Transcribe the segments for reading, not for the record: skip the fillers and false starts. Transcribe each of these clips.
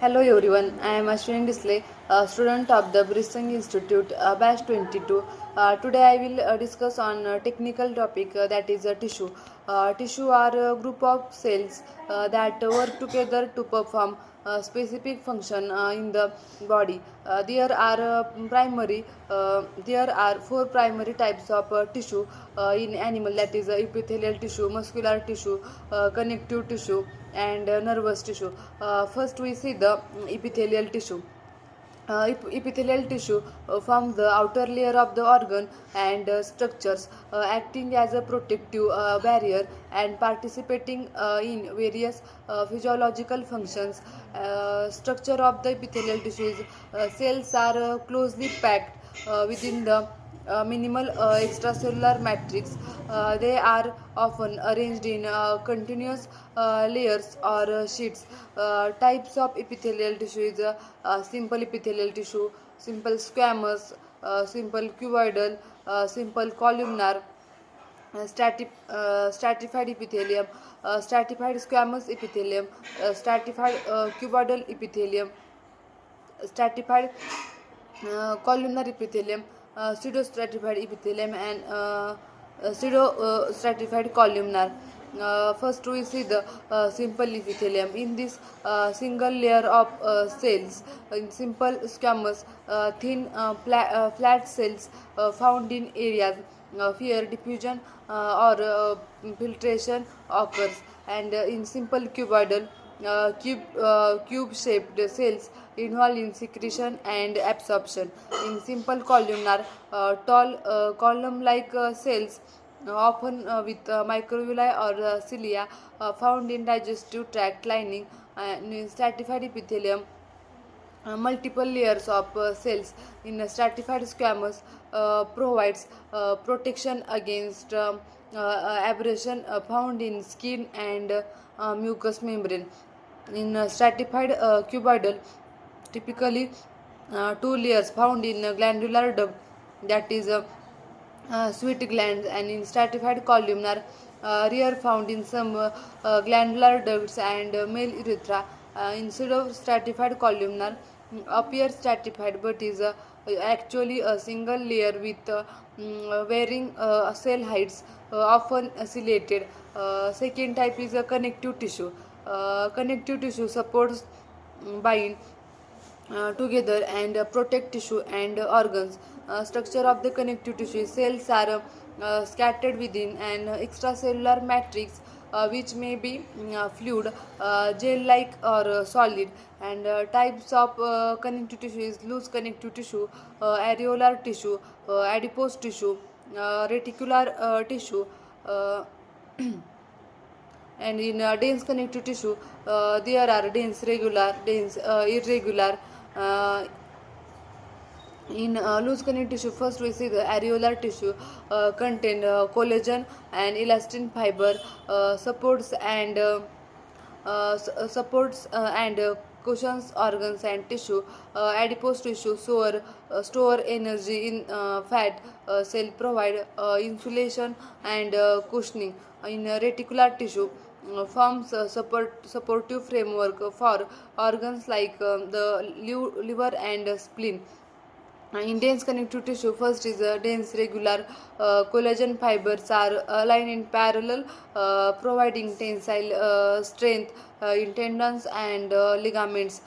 Hello everyone, I am Ashwini Disle, a student of the Bristol Institute, batch 22. Today I will discuss on a technical topic that is tissue. Tissue are a group of cells that work together to perform a specific function in the body. There are four primary types of tissue in animal, that is epithelial tissue, muscular tissue, connective tissue, and nervous tissue. First, we see the epithelial tissue. Epithelial tissue forms the outer layer of the organ and structures, acting as a protective barrier and participating in various physiological functions. Structure of the epithelial tissue is cells are closely packed within the minimal extracellular matrix. They are often arranged in continuous layers or sheets. Types of epithelial tissue is simple epithelial tissue, simple squamous, simple cuboidal, simple columnar, stratified epithelium, stratified squamous epithelium, stratified cuboidal epithelium, stratified columnar epithelium, pseudostratified epithelium, and pseudostratified columnar. First, we see the simple epithelium. In this single layer of cells, in simple squamous, thin flat cells found in areas where diffusion or filtration occurs, and in simple cuboidal, cube-shaped cells involved in secretion and absorption. In simple columnar, tall column-like cells, often with microvilli or cilia, found in digestive tract lining. And in stratified epithelium, multiple layers of cells in a stratified squamous provides protection against abrasion found in skin and mucous membrane. In stratified cuboidal, typically two layers found in glandular duct, that is sweat glands, and in stratified columnar, rare found in some glandular ducts and male urethra. Instead of stratified columnar, appear stratified but is actually a single layer with varying cell heights, often oscillated. Second type is a connective tissue. Connective tissue supports bind together and protect tissue and organs. Structure of the connective tissue: cells are scattered within an extracellular matrix, which may be fluid, gel-like, or solid. And types of connective tissue is loose connective tissue, areolar tissue, adipose tissue, reticular tissue. Uh, and in dense connective tissue, there are dense regular, dense irregular. uh, in loose connective tissue, first we see the areolar tissue contain collagen and elastin fiber, supports and cushions organs and tissue. Adipose tissue store energy in fat cell, provide insulation and cushioning. In reticular tissue, forms a supportive framework for organs like the liver and spleen. In dense connective tissue, first is dense regular collagen fibers are aligned in parallel, providing tensile strength in tendons and ligaments.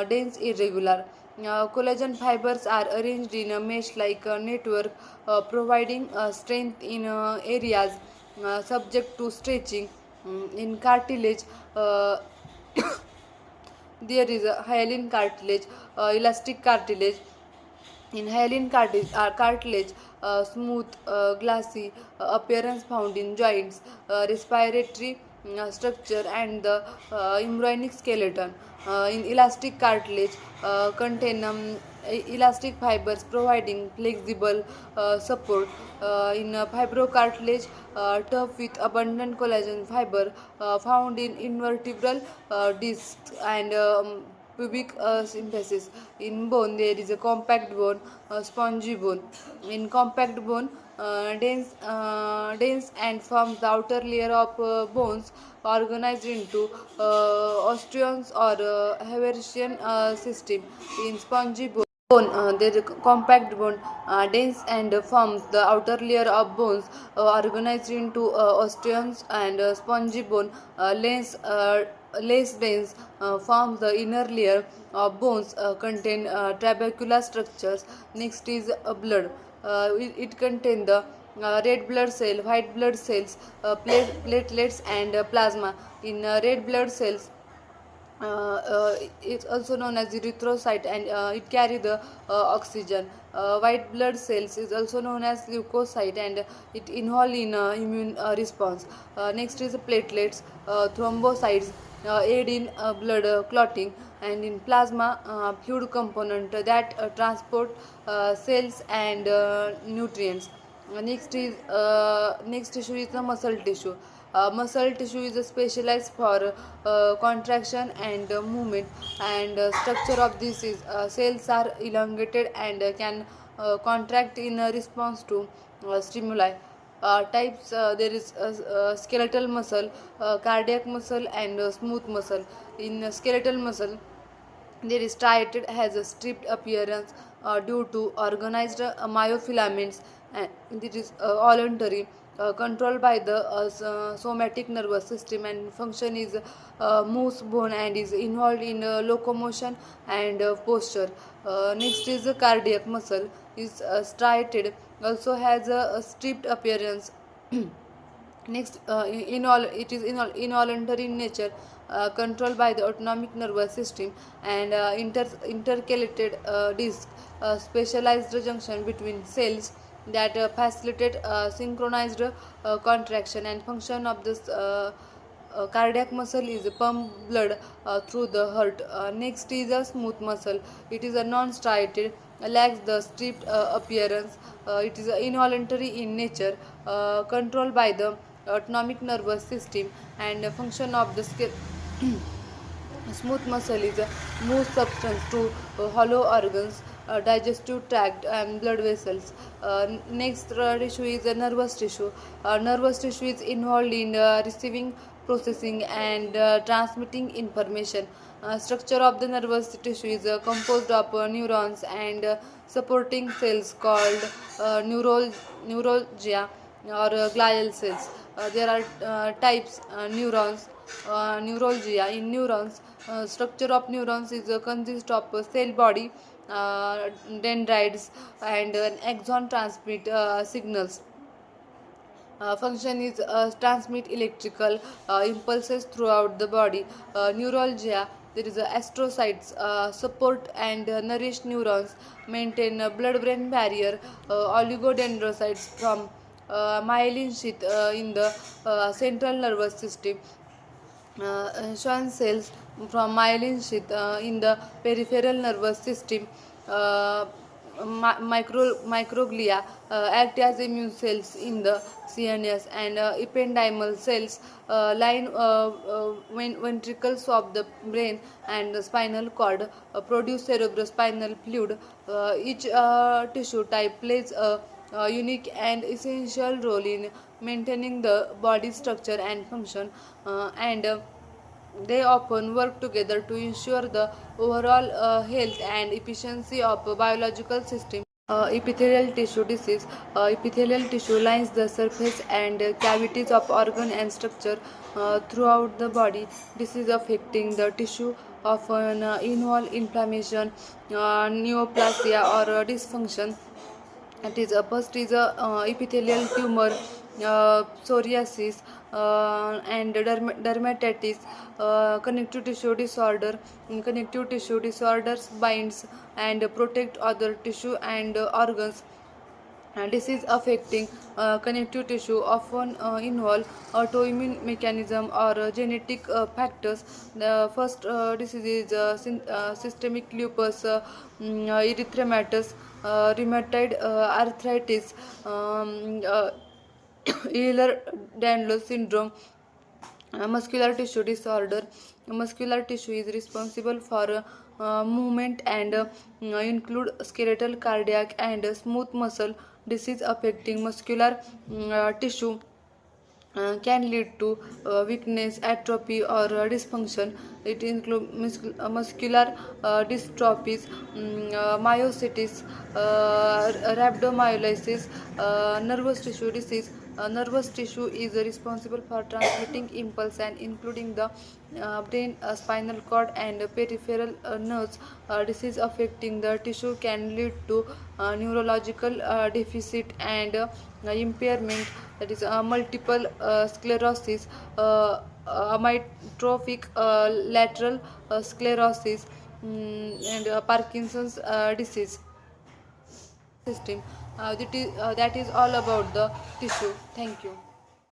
Dense irregular. Collagen fibers are arranged in a mesh-like network, providing strength in areas subject to stretching. In cartilage, uh, there is a hyaline cartilage, elastic cartilage. In hyaline cartilage, smooth, glassy appearance found in joints, respiratory structure, and the embryonic skeleton. In elastic cartilage, contain elastic fibers providing flexible support. In fibrocartilage, tough with abundant collagen fiber found in invertebral discs and pubic symphysis. In bone, there is a compact bone, spongy bone. In compact bone, dense and forms the outer layer of bones organized into osteons or Haversian system. In spongy bone, there is a compact bone, dense and forms the outer layer of bones organized into osteons and spongy bone, less dense, forms the inner layer of bones, contain trabecular structures. Next is blood. It contains the red blood cell, white blood cells, platelets, and plasma. In red blood cells, it's also known as erythrocyte, and it carry the oxygen. White blood cells is also known as leukocyte, and it involve in immune response. Next is platelets, thrombocytes, aid in blood clotting, and in plasma, fluid component that transport cells and nutrients. Next tissue is the muscle tissue. Muscle tissue is specialized for contraction and movement, and structure of this is cells are elongated and can contract in response to stimuli. Types, there is skeletal muscle, cardiac muscle, and smooth muscle. In skeletal muscle, there is striated has a stripped appearance due to organized myofilaments, and it is voluntary, controlled by the somatic nervous system, and function is moves bone and is involved in locomotion and posture. Next is the cardiac muscle is striated, also has a stripped appearance. Next, in all, it is involuntary in nature, controlled by the autonomic nervous system, and intercalated disc, specialized junction between cells that facilitate synchronized contraction and function of this. Cardiac muscle is pump blood through the heart. Next is a smooth muscle. It is a non-striated, lacks the stripped appearance. It is involuntary in nature, controlled by the autonomic nervous system, and function of the skill. Smooth muscle is a smooth substance to hollow organs, digestive tract, and blood vessels. Next tissue is a nervous tissue. Nervous tissue is involved in receiving, processing, and transmitting information. Structure of the nervous tissue is composed of neurons and supporting cells called neuralgia or glial cells. There are types neurons, neuralgia. In neurons, structure of neurons is consists of cell body, dendrites, and an axon transmit signals. Function is transmit electrical impulses throughout the body. Neuralgia, there is astrocytes, support and nourish neurons, maintain blood-brain barrier. Oligodendrocytes from myelin sheath in the central nervous system. Schwann cells from myelin sheath in the peripheral nervous system. Uh, Microglia act as immune cells in the CNS, and ependymal cells line ventricles of the brain and the spinal cord, produce cerebrospinal fluid. Each tissue type plays a unique and essential role in maintaining the body structure and function, and they often work together to ensure the overall health and efficiency of a biological system. Epithelial tissue disease. Epithelial tissue lines the surface and cavities of organ and structure throughout the body. Disease affecting the tissue often involve inflammation, neoplasia, or dysfunction. It is first is a epithelial tumor, psoriasis, and dermatitis. Connective tissue disorder. Connective tissue disorders binds and protect other tissue and organs. Disease affecting connective tissue often involve autoimmune mechanism or genetic factors. The first disease is systemic lupus erythematosus, rheumatoid arthritis, Ehlers-Danlos syndrome, muscular tissue disorder, Muscular tissue is responsible for movement and include skeletal, cardiac, and smooth muscle. Disease affecting muscular tissue can lead to weakness, atrophy, or dysfunction. It includes muscular dystrophies, myositis, rhabdomyolysis, nervous tissue disease. Nervous tissue is responsible for transmitting impulse and including the brain, spinal cord, and peripheral nerves. Disease affecting the tissue can lead to neurological deficit and impairment, that is multiple sclerosis, amyotrophic lateral sclerosis, and Parkinson's disease system. That is all about the tissue. Thank you.